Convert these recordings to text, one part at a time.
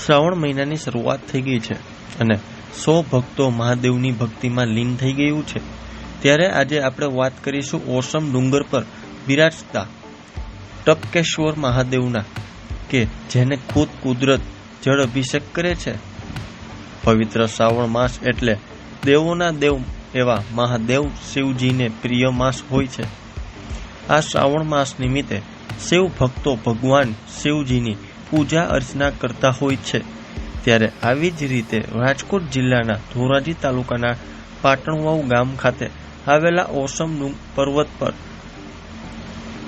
શ્રાવણ મહિનાની શરૂઆત થઈ ગઈ છે અને 100 ભક્તો મહાદેવની ભક્તિમાં લીન થઈ ગયું છે। ત્યારે આજે આપણે વાત કરીશું ઓસમ ડુંગર પર બિરાજતા ટપકેશ્વર મહાદેવના કે જેને ખુદ કુદરત જળ અભિષેક કરે છે। પવિત્ર શ્રાવણ માસ એટલે દેવોના દેવ એવા મહાદેવ શિવજીને પ્રિય માસ હોય છે। આ શ્રાવણ માસ નિમિત્તે શિવ ભક્તો ભગવાન શિવજીની પૂજા અર્ચના કરતા હોય છે। ત્યારે આવી જ રીતે રાજકોટ જિલ્લાના ધોરાજી તાલુકાના પાટણવાવ ગામ ખાતે આવેલા ઓસમ પર્વત પર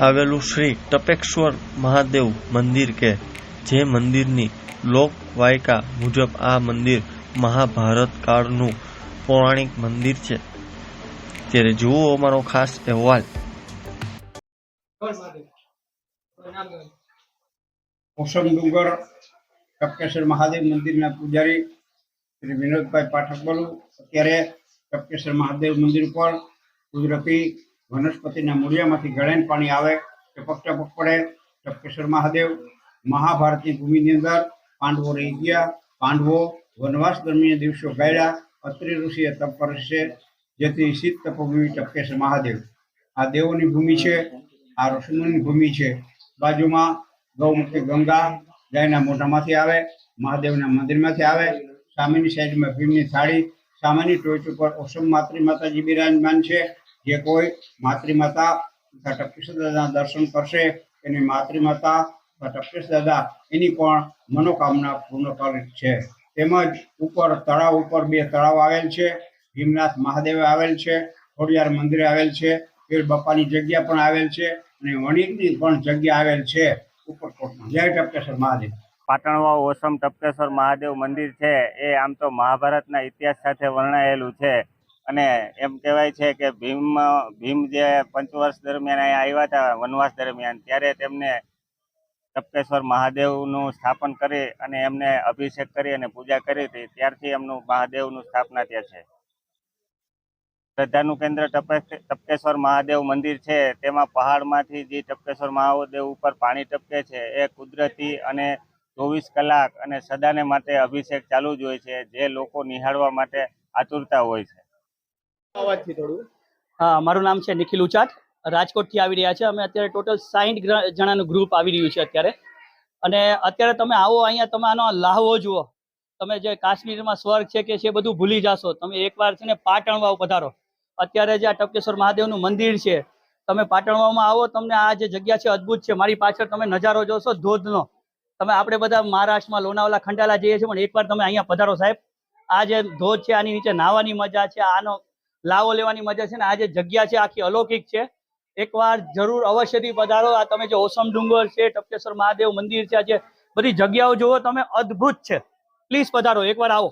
આવેલું શ્રી ટપકેશ્વર મહાદેવ મંદિર કે જે મંદિરની લોકવાયકા મુજબ આ મંદિર મહાભારત કાળનું પૌરાણિક મંદિર છે। ત્યારે જુઓ અમારો ખાસ અહેવાલ। ઓસમ ડુંગર ટપકેશ્વર મહાદેવ મંદિરના પૂજારી શ્રી વિનોદભાઈ પાઠક બોલું। અત્યારે ટપકેશ્વર મહાદેવ મંદિર પર કુદરતી વનસ્પતિના મૂળિયામાંથી ગળેન પાણી આવે ટપક ટપક પડે। ટપકેશ્વર મહાદેવ મહાભારતની ભૂમિની અંદર પાંડવો રહી ગયા। પાંડવો વનવાસ દરમિયાન દિવસો ગાળ્યા। અત્રિ ઋષિએ તપ કરે છે, જેથી શીત તપભૂમિ ટપકેશ્વર મહાદેવ આ દેવોની ભૂમિ છે, આ ઋષિમુનિની ભૂમિ છે। બાજુમાં ગૌમુખી ગંગા ગાયના મોઢામાંથી આવે, મહાદેવના મંદિરમાંથી આવે। સામેની સાઈડમાં ભીમની થાળી, સામેની ટોચ ઉપર ઓસમ માતૃમાતાજી બિરાજમાન છે। જે કોઈ માતૃમાતા તથા ટપકેશ્વર દાદાના દર્શન કરશે એની માતૃમાતા તથા ટપકેશ્વર દાદા એની પણ મનોકામના પૂર્ણ કરે છે। તેમજ ઉપર તળાવ ઉપર 2 તળાવ આવેલ છે। ભીમનાથ મહાદેવ આવેલ છે, ખોડિયાર મંદિર આવેલ છે, પીર બાપાની જગ્યા પણ આવેલ છે અને વણિકની પણ જગ્યા આવેલ છે ઉપરકોટમાં। જય ટપકેશ્વર મહાદેવ। પાટણવાવ ઓસમ ટપકેશ્વર મહાદેવ મંદિર છે એ આમ તો મહાભારતના ઇતિહાસ સાથે વર્ણવેલું છે અને એમ કહેવાય છે કે ભીમ જે પંચવર્ષ દરમિયાન અહીંયા આવ્યા હતા વનવાસ દરમિયાન, ત્યારે તેમને ટપકેશ્વર મહાદેવનું સ્થાપન કરી અને એમને અભિષેક કરી અને પૂજા કરી હતી। ત્યારથી એમનું મહાદેવનું સ્થાપના ત્યાં છે। શ્રદ્ધાનું કેન્દ્ર ટપકેશ્વર મહાદેવ મંદિર છે, તેમાં પહાડમાંથી જે ટપકેશ્વર મહાદેવ ઉપર પાણી ટપકે છે એ કુદરતી અને 24 કલાક અને સદાને માટે અભિષેક ચાલુ જ હોય છે, જે લોકો નિહાળવા માટે આતુરતા હોય છે। હા, મારું નામ છે નિખિલ ઉચાટ, રાજકોટથી આવી રહ્યા છે। અમે અત્યારે ટોટલ 60 જણાનું ગ્રુપ આવી રહ્યું છે અત્યારે। અને અત્યારે તમે આવો અહીંયા, તમે આનો લાહવો જુઓ। તમે જે કાશ્મીરમાં સ્વર્ગ છે કે છે બધું ભૂલી જાશો। તમે એકવાર છે ને પાટણવાવ પધારો। અત્યારે જે આ ટપકેશ્વર મહાદેવનું મંદિર છે, તમે પાટણવાવમાં આવો, તમને આ જે જગ્યા છે અદ્ભુત છે। મારી પાછળ તમે નજારો જોશો ધોધનો। તમે આપણે બધા મહારાષ્ટ્રમાં લોનાવાલા ખંડાલા જઈએ છીએ, પણ એકવાર તમે અહીંયા પધારો સાહેબ। આ જે ધોધ છે આની નીચે નાહવાની મજા છે, આનો લાવો લેવાની મજા છે ને આ જે જગ્યા છે આખી અલૌકિક છે। એકવાર જરૂર અવશ્યથી પધારો। આ તમે જે ઓસમ ડુંગર છે, ટપકેશ્વર મહાદેવ મંદિર છે, આ જે બધી જગ્યાઓ જુઓ તમે, અદ્ભુત છે। પ્લીઝ પધારો, એકવાર આવો।